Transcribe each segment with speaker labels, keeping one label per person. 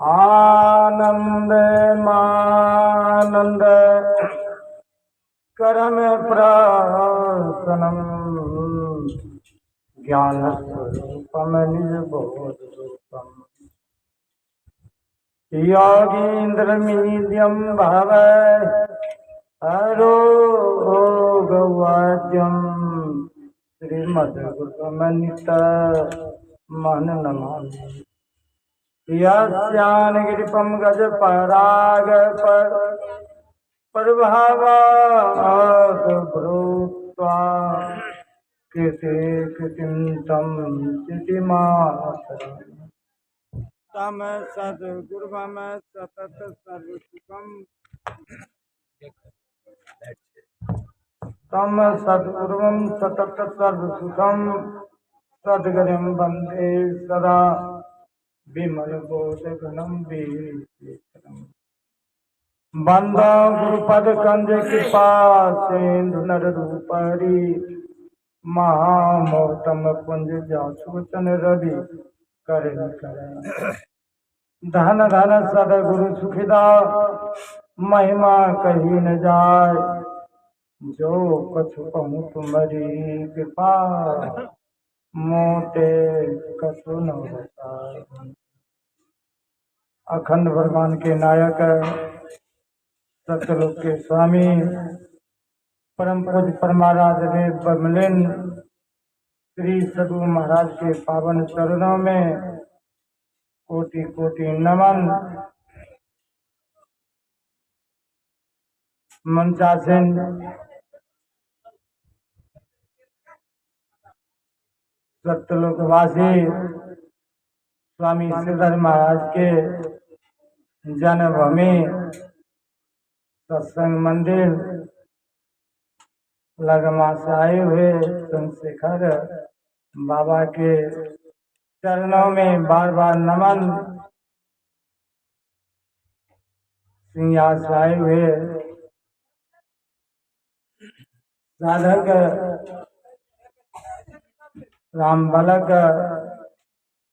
Speaker 1: आनंद मानंद करम प्रसन्नम ज्ञान स्वरूपम निज बोध रूपम योगींद्र मीड्यम भव अरोगवाद्यम श्रीमद्गुरुमनित मन नमामि यस्यानगिरिपं गजपराग प्रभावाद्भृत्वा कृते कृतिं तं चितिमासरम् तम सद्गुरुमम सतत सर्वसुखं तम सद्गुरुं सतत सर्वसुखं सद्गुरुं वन्दे सदा विमल बोधगणं वीरचेतनम् बंदो गुरुपद कंज कृपा सिंधु नर रूपरी महामोतम पुंज जासूचन रवि करण करण धन धन सदगुरु सुखिदा महिमा कही न जाय जो कछु कहूँ तुम्हारी कृपा मोटे कछु न बताए। अखंड भगवान के नायक सत्यलोक के स्वामी परम पूज्य परमाराज बमलिन श्री सदगुरु महाराज के पावन चरणों में कोटि कोटि नमन। मंचासीन सत्यलोकवासी स्वामी श्रीधर महाराज के जन्मभूमि सत्संग मंदिर लगमा से आए हुए चंद्रशेखर बाबा के चरणों में बार बार नमन। सिंहास से आए हुए साधक राम बालक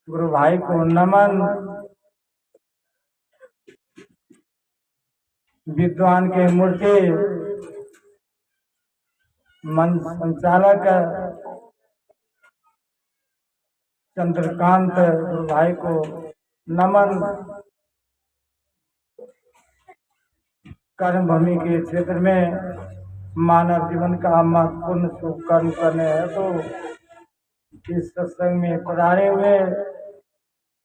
Speaker 1: गुरु भाई को नमन। विद्वान के मूर्ति मंच संचालक चंद्रकांत गुरु भाई को नमन। कर्म भूमि के क्षेत्र में मानव जीवन का महत्वपूर्ण शुभ कर्म करने है तो इस सत्संग में पधारे हुए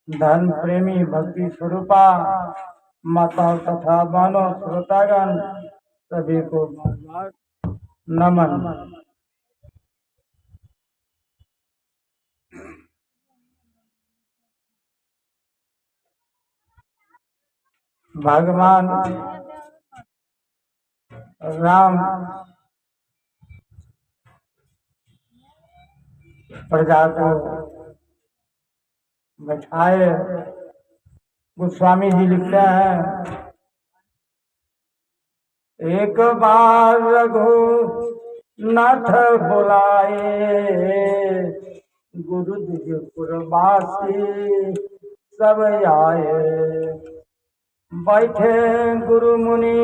Speaker 1: धर्म प्रेमी भक्ति स्वरूपा माताओं तथा मानव श्रोतागण सभी को नमन। भगवान राम प्रजा को बैठाए। गोस्वामी जी लिखते हैं एक बार रघुनाथ बुलाए गुरु दिजपुरवासी सब आए। बैठे गुरु मुनि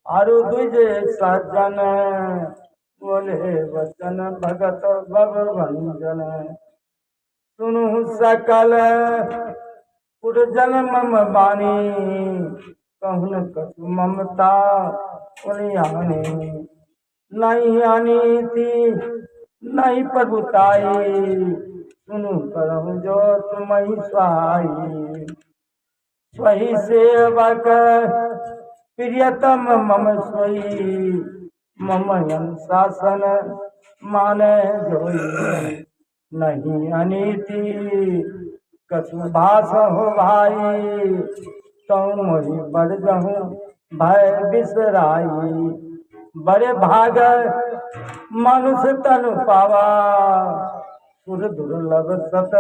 Speaker 1: और द्विज सज्जन बोले वचन भगत भगवंजन। सुनु सकल पुरजन मम बानी कहून कछु ममता उलियानी। नहीं अनीति नहीं प्रभुताई सुनु करहु जो तुम्हि सहाई। स्वही सेवक प्रियतम मम सोई मम अनुशासन माने जोई। नहीं अनीति कछु भाष हो भाई तुम मोहि बढ़ जहूँ भय बिसराई। बड़े भाग मनुष्य तनु पावा सुर दुर्लभ सत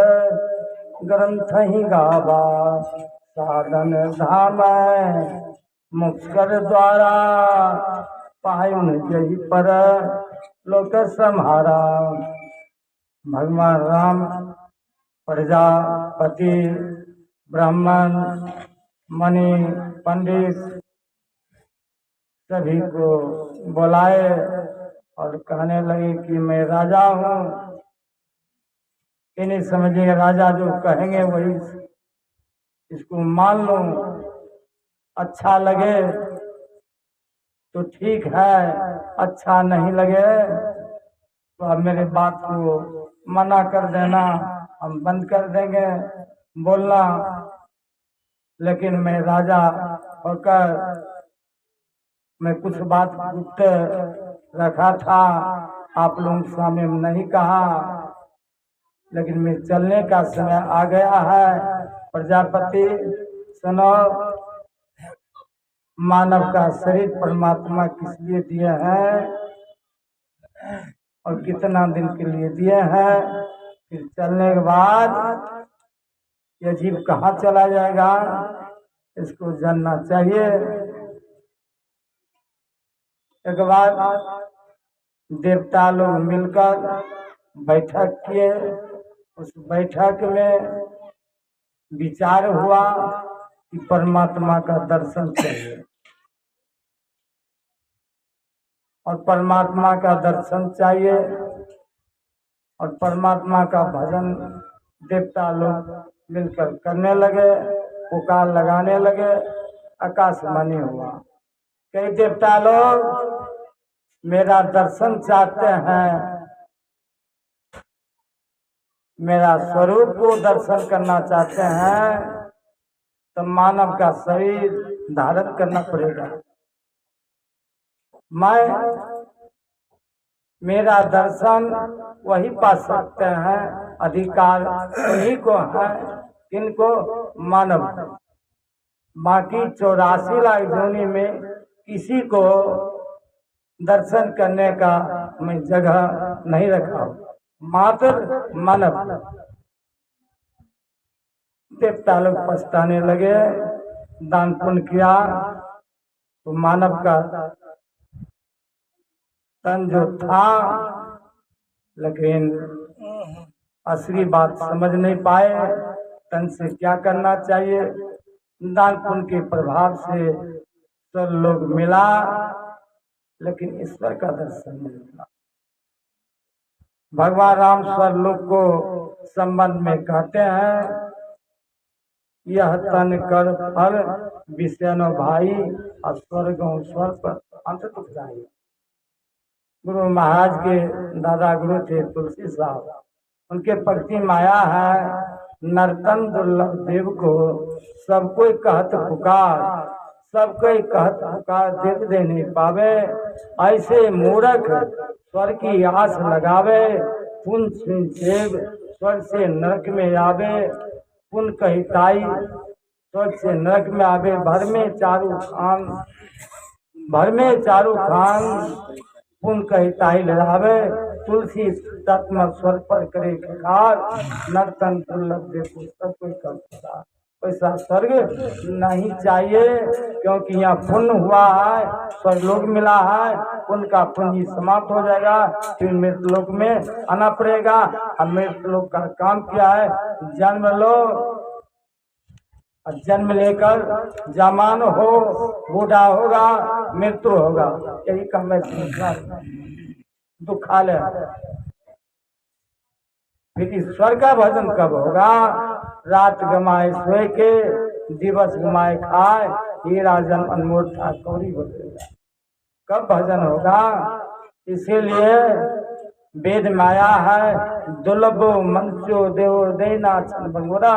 Speaker 1: ग्रंथ ही गावा। साधन धाम मुक्कर द्वारा पायुन जही पर लोक सम्हारा। भगवान राम प्रजापति, ब्राह्मण, मणि, पंडित सभी को बुलाए और कहने लगे कि मैं राजा हूँ। इन्हें समझिए राजा जो कहेंगे वही इसको मान लो, अच्छा लगे तो ठीक है, अच्छा नहीं लगे तो अब मेरे बात को मना कर देना, हम बंद कर देंगे बोलना। लेकिन मैं राजा होकर मैं कुछ बात गुप्त रखा था, आप लोगों के सामने नहीं कहा, लेकिन मैं चलने का समय आ गया है। प्रजापति सुनो, मानव का शरीर परमात्मा किस लिए दिए हैं और कितना दिन के लिए दिए हैं, फिर चलने के बाद यह जीव कहाँ चला जाएगा इसको जानना चाहिए। एक बार देवता लोग मिलकर बैठक किए, उस बैठक में विचार हुआ कि परमात्मा का दर्शन चाहिए, और परमात्मा का दर्शन चाहिए और परमात्मा का भजन देवता लोग मिलकर करने लगे, पुकार लगाने लगे। आकाशवाणी हुआ, कई देवता लोग मेरा दर्शन चाहते हैं, मेरा स्वरूप को दर्शन करना चाहते हैं, तो मानव का शरीर धारण करना पड़ेगा। मेरा दर्शन वही पा सकते हैं, अधिकार उन्हीं को है, किनको? मानव। बाकी 84 लाख योनि में किसी को दर्शन करने का मैं जगह नहीं रखा, मात्र मानव। देवता लोग पछताने लगे, दान पुण्य किया तो मानव का तन जो था, लेकिन असली बात समझ नहीं पाए, तन से क्या करना चाहिए। दान पुण्य के प्रभाव से सब लोग मिला, लेकिन ईश्वर का दर्शन नहीं मिला। भगवान राम स्वरलोक को संबंध में कहते हैं, यह तन कर फल विषयनो भाई, और स्वर्ग स्वर पर अंत तक जाए। गुरु महाराज के दादा गुरु थे तुलसी साहब, उनके प्रति माया है। नर्तन दुर्लभ देव को सब कोई कहत पुकार, सब कोई कहत पुकार देव दे नहीं पावे। ऐसे मूर्ख स्वर की आस लगावे, पुन सुन सेव स्वर से नरक में आवे। पुन कहिताई स्वर से नरक में आवे, भर में चारू खान, भर में चारू खान पुन कहिताई लड़ावे। तुलसी तत्म स्वर पर करे खिकार, नर्तन दुर्लभ देखो सब कोई करता। वैसा स्वर्ग नहीं चाहिए, क्योंकि यहाँ पुण्य हुआ है, स्वर्गलोक मिला है, पुण्य का पुण्य समाप्त हो जाएगा, फिर मृतलोक में आना पड़ेगा। और मृतलोक का काम क्या है? जन्म लो, जन्म लेकर जवान हो, बूढ़ा होगा, मृत्यु होगा, यही काम है। दुखालय। फिर ईश्वर का भजन कब होगा? रात गमाए सोए के, दिवस गमाए खाए, ये राजन अनमोल था कौड़ी बोलेगा। कब भजन होगा? इसीलिए वेद माया है, दुर्लभो मनुष्यो देवो देना छन बंगोरा,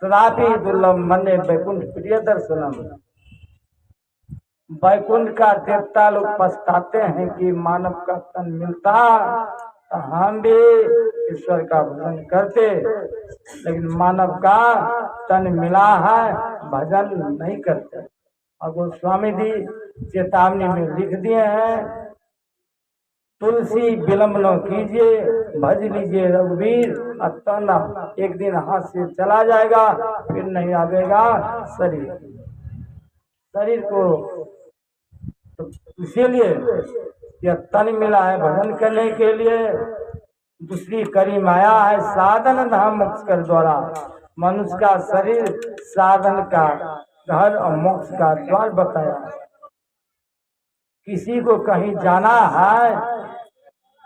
Speaker 1: तदापि दुर्लभ मन्ने वैकुंठ प्रिय दर्शनम। वैकुंठ का देवता लोग पछताते हैं कि मानव का तन मिलता तो हम भी ईश्वर का भजन करते, लेकिन मानव का तन मिला है, भजन नहीं करते। और गोस्वामी जी चेतावनी में लिख दिए हैं, तुलसी विलम्ब न कीजिए, भज लीजिए रघुवीर, अतना एक दिन हाथ से चला जाएगा, फिर नहीं आवेगा शरीर को। तो इसीलिए यह तन मिला है भजन करने के लिए, दूसरी करी माया है साधन धाम मोक्ष कर द्वारा। मनुष्य का शरीर साधन का घर और मोक्ष का द्वार बताया। किसी को कहीं जाना है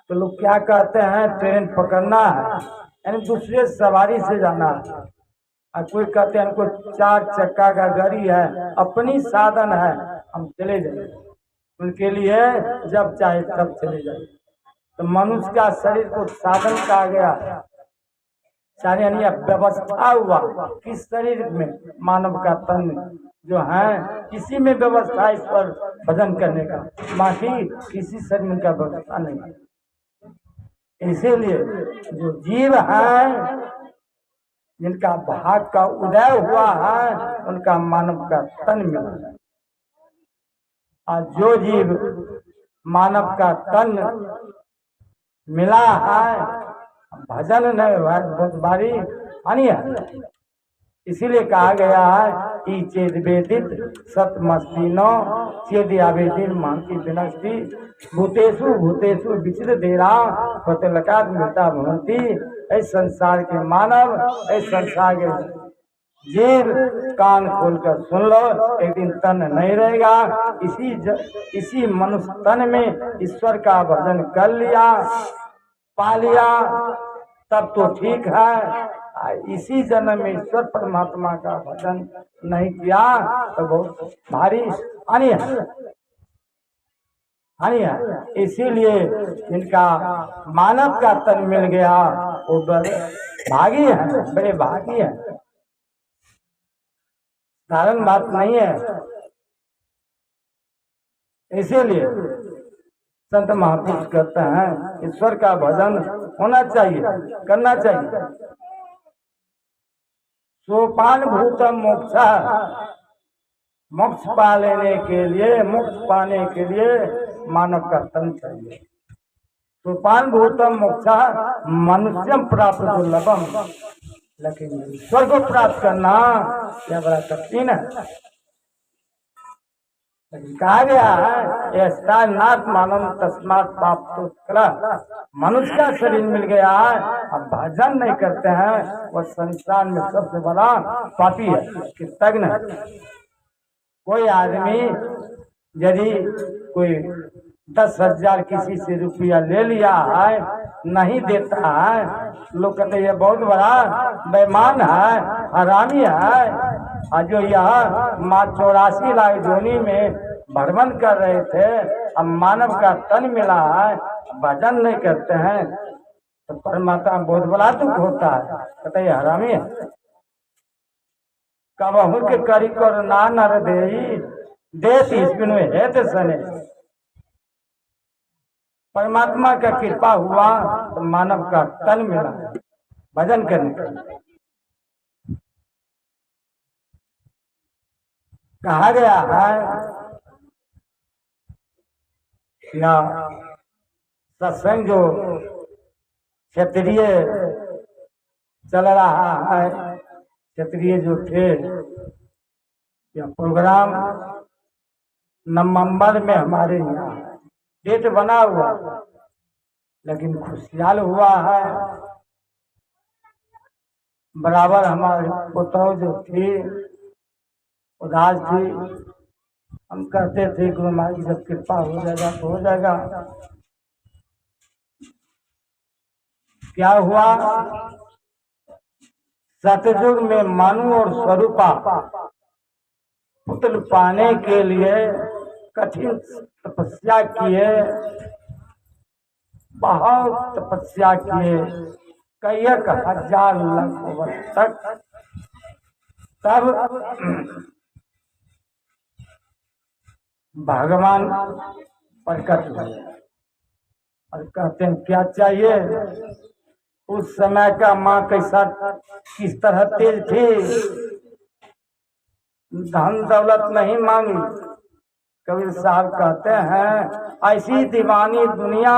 Speaker 1: तो लोग क्या कहते हैं, ट्रेन पकड़ना है, यानी दूसरे सवारी से जाना है। और कोई कहते हैं हमको 4 चक्का का गाड़ी है, अपनी साधन है, हम चले जाएंगे। उनके लिए जब चाहे तब चले जाए। तो मनुष्य का शरीर को साधन कहा गया, सारे यानी व्यवस्था हुआ किस शरीर में, मानव का तन जो है इसी में व्यवस्था इस पर भजन करने का, बाकी किसी शरीर का व्यवस्था नहीं है। इसीलिए जो जीव है जिनका भाग का उदय हुआ है उनका मानव का तन मिला है। और जो जीव मानव का तन मिला है भजन नहीं हुआ, बहुत बारी हानि है। इसीलिए कहा गया है कि चेद वेदित सतमस्तीनो चेद आवेदित मानती विनष्टि भूतेषु भूतेषु विचित्र देरा प्रतिलकात मृता भवंती। इस संसार के मानव, इस संसार के जीव कान खोलकर सुन लो, एक दिन तन नहीं रहेगा। इसी मनुष्य तन में ईश्वर का भजन कर लिया, पा लिया, तब तो ठीक है। इसी जन्म में ईश्वर परमात्मा का भजन नहीं किया तो बहुत भारी हानि है, हानि है। इसीलिए इनका मानव का तन मिल गया वो बड़े भागी है, बड़े भागी है, साधारण बात नहीं है। इसीलिए संत महापुरुष कहते हैं ईश्वर का भजन होना चाहिए, करना चाहिए। सोपान भूत मोक्ष, मोक्ष पा लेने के लिए, मोक्ष पाने के लिए मानव का तन चाहिए। सोपान भूतम मोक्ष मनुष्यम प्राप्त दुर्लभम, लेकिन ईश्वर को प्राप्त करना यह बड़ा कठिन है। कहा गया है नाथ मानव तस्मात पाप तो, मनुष्य का शरीर मिल गया है अब भजन नहीं करते हैं, वह संसार में सबसे बड़ा पापी है, कृतज्ञ है। कोई आदमी यदि कोई 10,000 किसी से रुपया ले लिया है, नहीं देता है, लोग कहते ये बहुत बड़ा बेईमान है, हरामी है। और जो यह 84 लाख जोनी में भ्रमण कर रहे थे, अब मानव का तन मिला है, भजन नहीं करते हैं, तो परमात्मा बहुत बड़ा दुख होता है, कहते ये हरामी है। कबहू के करी कर ना नर देश इसमें है तो सने। परमात्मा का कृपा हुआ तो मानव का तन मिला भजन करने का। कहा गया है या सत्संग जो क्षत्रिय चल रहा है, क्षत्रिय जो थे, यह प्रोग्राम नवंबर में हमारे यहाँ डेट बना हुआ, लेकिन खुशहाल हुआ है। बराबर हमारे पुतौ जो थी उदास थी, हम कहते थे गुरु महाराज की जब कृपा हो जाएगा तो हो जाएगा। क्या हुआ, सतयुग में मनु और स्वरूपा पुत्र पाने के लिए कठिन तपस्या किए, बहुत तपस्या किए, कई 1000 वर्ष तक। तब भगवान प्रकट हुए और कहते हैं क्या चाहिए। उस समय का माँ कैसा किस तरह तेज थी, धन दौलत नहीं मांगी। कबीर साहब कहते हैं ऐसी दीवानी दुनिया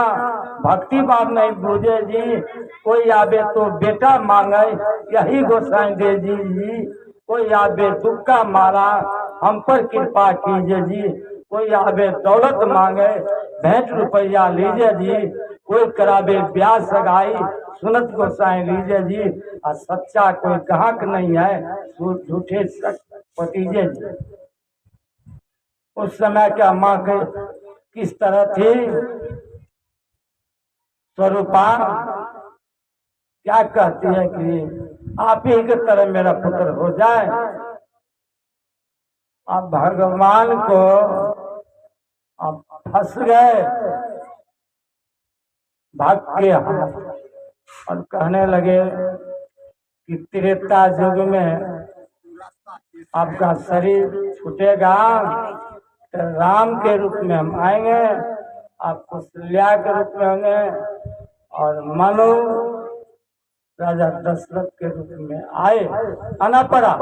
Speaker 1: भक्ति भाव नहीं बूझे जी, कोई आवे तो बेटा मांगे यही गोसाई दे जी, कोई आवे दुख का मारा हम पर कृपा कीजिए जी, कोई आवे दौलत मांगे भेंट रुपया लीजिए जी, कोई करावे ब्याह सगाई, सुनत गोसाई लीजे जी। और सच्चा कोई ग्राहक नहीं है, झूठे पतीजे जी। उस समय क्या माँ के किस तरह थी स्वरूपा, क्या कहती है कि आप ही की तरह मेरा पुत्र हो जाए। अब भगवान को अब फंस गए भक्त के हाथ, और कहने लगे कि त्रेता युग में आपका शरीर छूटेगा तो राम के रूप में हम आएंगे, आप कौशल्या के रूप में होंगे, और मनु राजा दशरथ के रूप में आए। आना पड़ा,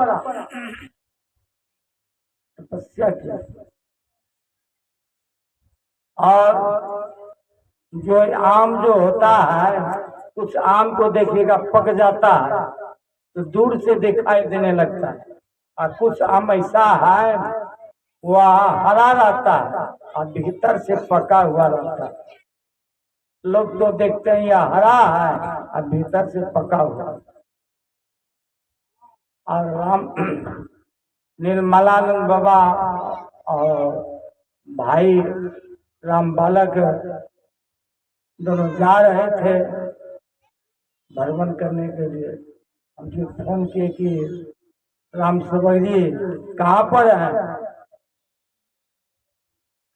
Speaker 1: तपस्या किया। और जो आम जो होता है, कुछ आम को देखिएगा पक जाता है तो दूर से दिखाई देने लगता है, और कुछ आम ऐसा है वह हरा रहता है और भीतर से पका हुआ रहता है। लोग तो देखते हैं यह हरा है और भीतर से पका हुआ। और राम निर्मलानंद बाबा और भाई राम बालक दोनों जा रहे थे भ्रमण करने के लिए। हमसे फोन किए कि राम सेवक जी कहाँ पर हैं,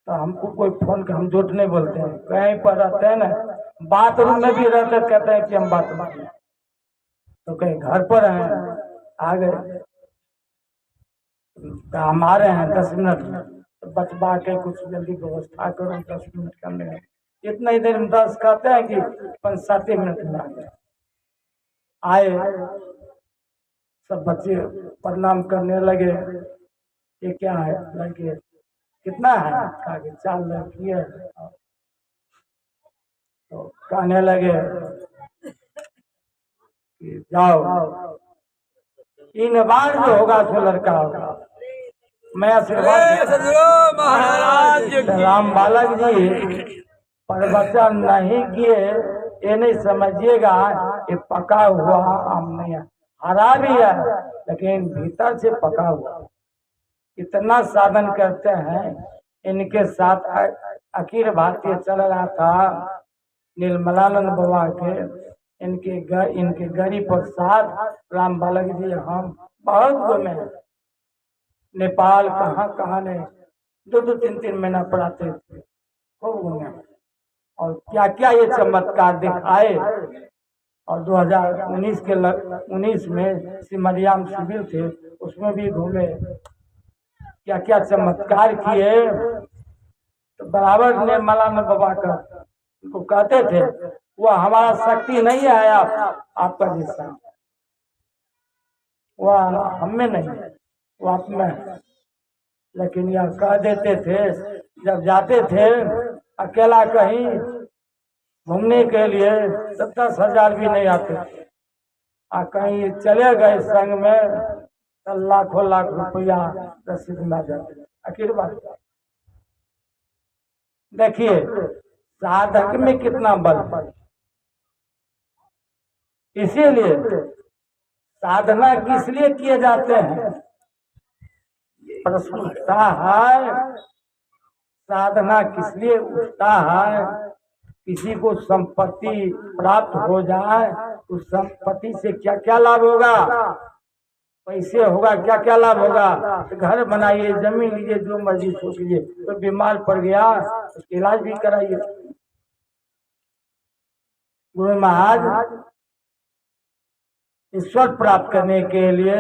Speaker 1: तो हमको कोई फोन कर, हम झूठ नहीं बोलते हैं, कहीं पर रहते हैं ना, बाथरूम में भी रहते कहते हैं कि हम बाथरूम में, तो कहीं घर पर हैं, आ गए तो हम आ रहे हैं 10 मिनट में, तो बचवा के कुछ जल्दी व्यवस्था करो, 10 मिनट का में इतना ही देर में 10 कहते हैं कि 5-7 मिनट में आ गए। आए सब बच्चे प्रणाम करने लगे, ये क्या है लड़के कितना है, कहा कि 4 लड़की है। तो कहने लगे कि जाओ, इन बार जो होगा सो लड़का होगा, मैं आशीर्वाद महाराज। राम बालक जी प्रवचन नहीं किए, ये नहीं समझिएगा ये पका हुआ आम नहीं है, हरा भी है लेकिन भीतर से पका हुआ। इतना साधन करते हैं। इनके साथ अखिल भारतीय चल रहा था निर्मलानंद बाबा के, इनके गरीब प्रसाद राम बालक जी हम बहुत घूमे, नेपाल कहाँ कहाँ ने 2-2, 3-3 महीना पढ़ाते थे, खूब घूमे और क्या क्या ये चमत्कार दिखाए। और 2019 के 19 में सिमरियाम शिविर थे, उसमें भी घूमे, क्या क्या चमत्कार किए। तो बराबर निर्मलानंद बाबा का उनको कहते थे वह हमारा शक्ति नहीं है, आपका जैसा वह हम में नहीं है, वो आप में है। लेकिन यह कह देते थे जब जाते थे अकेला कहीं घूमने के लिए 10,000 भी नहीं आते थे, कहीं चले गए संग में तो लाखों लाख रुपया रसीद में जाते। आखिर बात देखिए साधक में कितना बल, इसीलिए साधना किस लिए किए जाते हैं, प्रश्न उठता है साधना किस लिए उठता है। किसी को संपत्ति प्राप्त हो जाए उस संपत्ति से क्या क्या लाभ होगा, पैसे होगा, क्या क्या लाभ होगा। तो घर बनाइए, जमीन लीजिए, जो मर्जी सोच लीजिए, तो बीमार पड़ गया उसका इलाज भी कराइए। गुरु महाराज ईश्वर प्राप्त करने के लिए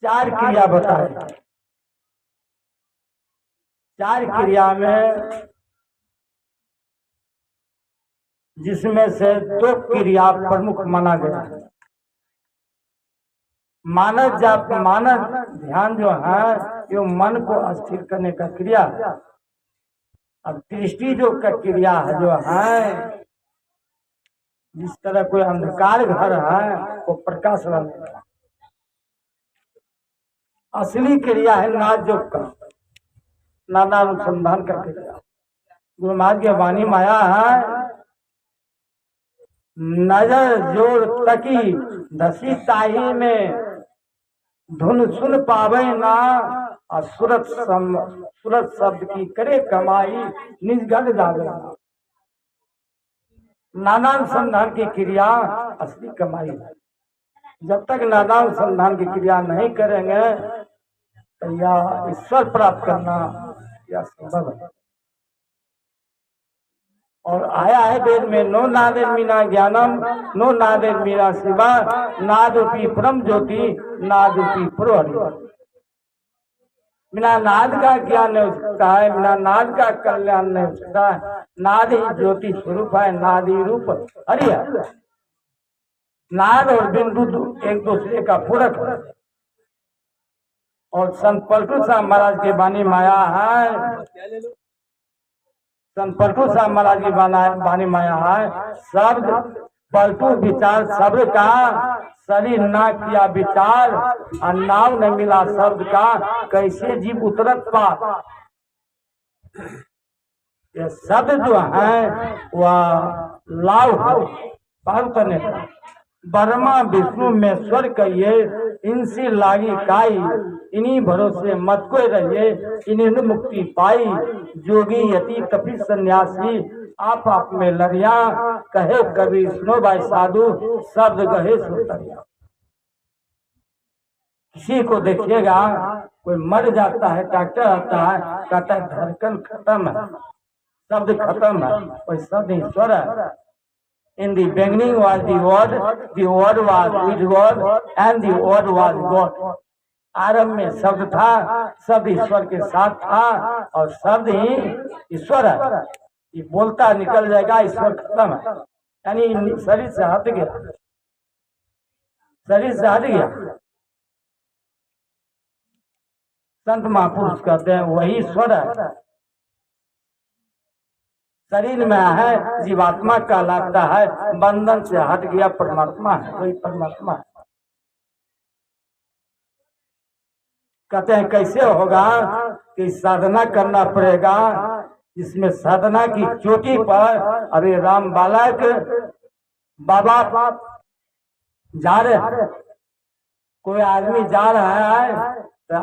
Speaker 1: 4 क्रिया बताए। 4 क्रिया में जिसमें से 2 क्रिया प्रमुख माना गया है। मानव ध्यान जो है ये मन को स्थिर करने का क्रिया। अब दृष्टि जो का क्रिया है जो है, जिस तरह कोई अंधकार घर है वो प्रकाश लाने का। असली क्रिया है नाजुक का, नाना अनुसंधान का क्रिया। गुरु महाराज की वाणी माया है, नजर जोर तकी दसी ताही में धुन सुन पावे ना, और सूरत शब्द की करे कमाई निज गढ़ जावे ना। नाना अनुसंधान की क्रिया असली कमाई है। जब तक नाना अनुसंधान की क्रिया नहीं करेंगे तो यह ईश्वर प्राप्त करना यह संभव है। और आया है वेद में, नो नादेर मीना ज्ञानम, नो नादेर मीना शिवा, नादरूपी परम ज्योति, नादरूपी प्रहरी। बिना नाद का ज्ञान नहीं हो सकता है, बिना नाद का कल्याण नहीं हो सकता है। नाद ही ज्योति स्वरूप है, नाद ही रूप हरि है। नाद और बिंदु एक दूसरे का पूरक है। और संत पलटू साहब महाराज के वाणी माया है, संत पलटू साहब महाराज की वाणी माया है, शब्द पलटू विचार शब्द का, शरीर ना किया विचार, और नाव न मिला शब्द का, कैसे जीव उतरत पार। ये शब्द जो है वह लाभ है पार करने का। ब्रह्मा विष्णु महेश्वर कहिए, इनसे लागी काई, इन्हीं भरोसे मत कोई रहिए, इन्हीं मुक्ति पाई। जोगी यति तपी सन्यासी, आप में लड़िया, कहे कवि सुनो भाई साधु, शब्द कहे सुतरिया। किसी को देखिएगा कोई मर जाता है, डॉक्टर आता है, कहता है धड़कन खत्म है, शब्द खत्म है, कोई शब्द ईश्वर है। In the beginning was the word was with God, and the word was God. आरंभ में शब्द था, शब्द ईश्वर के साथ था, और शब्द ही ईश्वर है। ये बोलता निकल जाएगा, ईश्वर खत्म है, यानी शरीर से हट गया, शरीर से हट गया। संत महापुरुष कहते हैं वही ईश्वर है। शरीर में है जीवात्मा कहलाता है, बंधन से हट गया परमात्मा है, वही परमात्मा है। कहते हैं कैसे होगा कि साधना करना पड़ेगा, जिसमें साधना की चोटी पर अभी राम बालक बाबा जा रहे हैं, कोई आदमी जा रहा है तो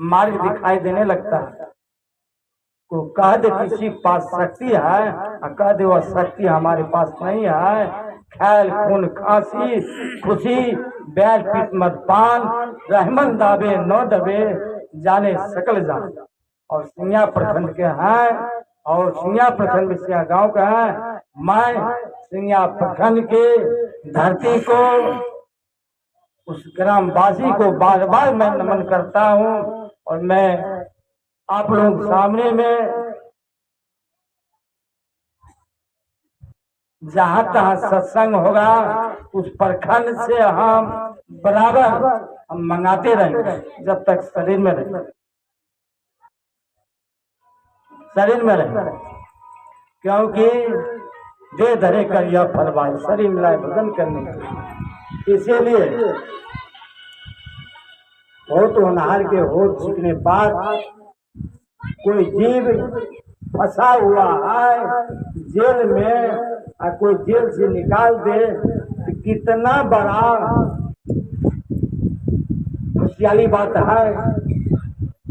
Speaker 1: मार्ग दिखाई देने लगता है। को कह दे किसी के पास शक्ति है, और कह दे वह शक्ति हमारे पास नहीं है। खैल खून खांसी खुशी बैल पीट मदपान, रहमन दावे न दबे, जाने सकल जान। और सिंगिया प्रखंड के हैं, और सिंगिया प्रखंड में सिंगिया गाँव का है। मैं सिंगिया प्रखंड के धरती को, उस ग्रामवासी को बार बार मैं नमन करता हूँ। और मैं आप लोग सामने में जहाँ तहाँ सत्संग होगा, उस प्रखंड से हम बराबर हम मंगाते रहेंगे, जब तक शरीर में रहेंगे, शरीर में रहेंगे। क्योंकि दे धरे कर यह फलवाई, शरीर मिलाए भजन करने के। इसीलिए बहुत होनहार के होठ सीखने बाद कोई जीव फंसा हुआ है जेल में, और कोई जेल से निकाल दे तो कितना बड़ा खुशहाली बात है।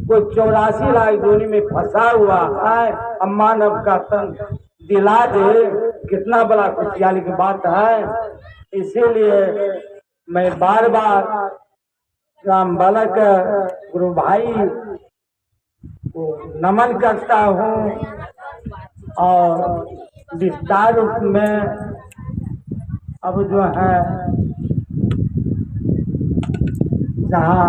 Speaker 1: कोई 84 लाख जोनी में फंसा हुआ है, अब मानव का तन दिला दे, कितना बड़ा खुशहाली की बात है। इसीलिए मैं बार बार राम बालक गुरु भाई को नमन करता हूँ। और विस्तार रूप में अब जो है जहाँ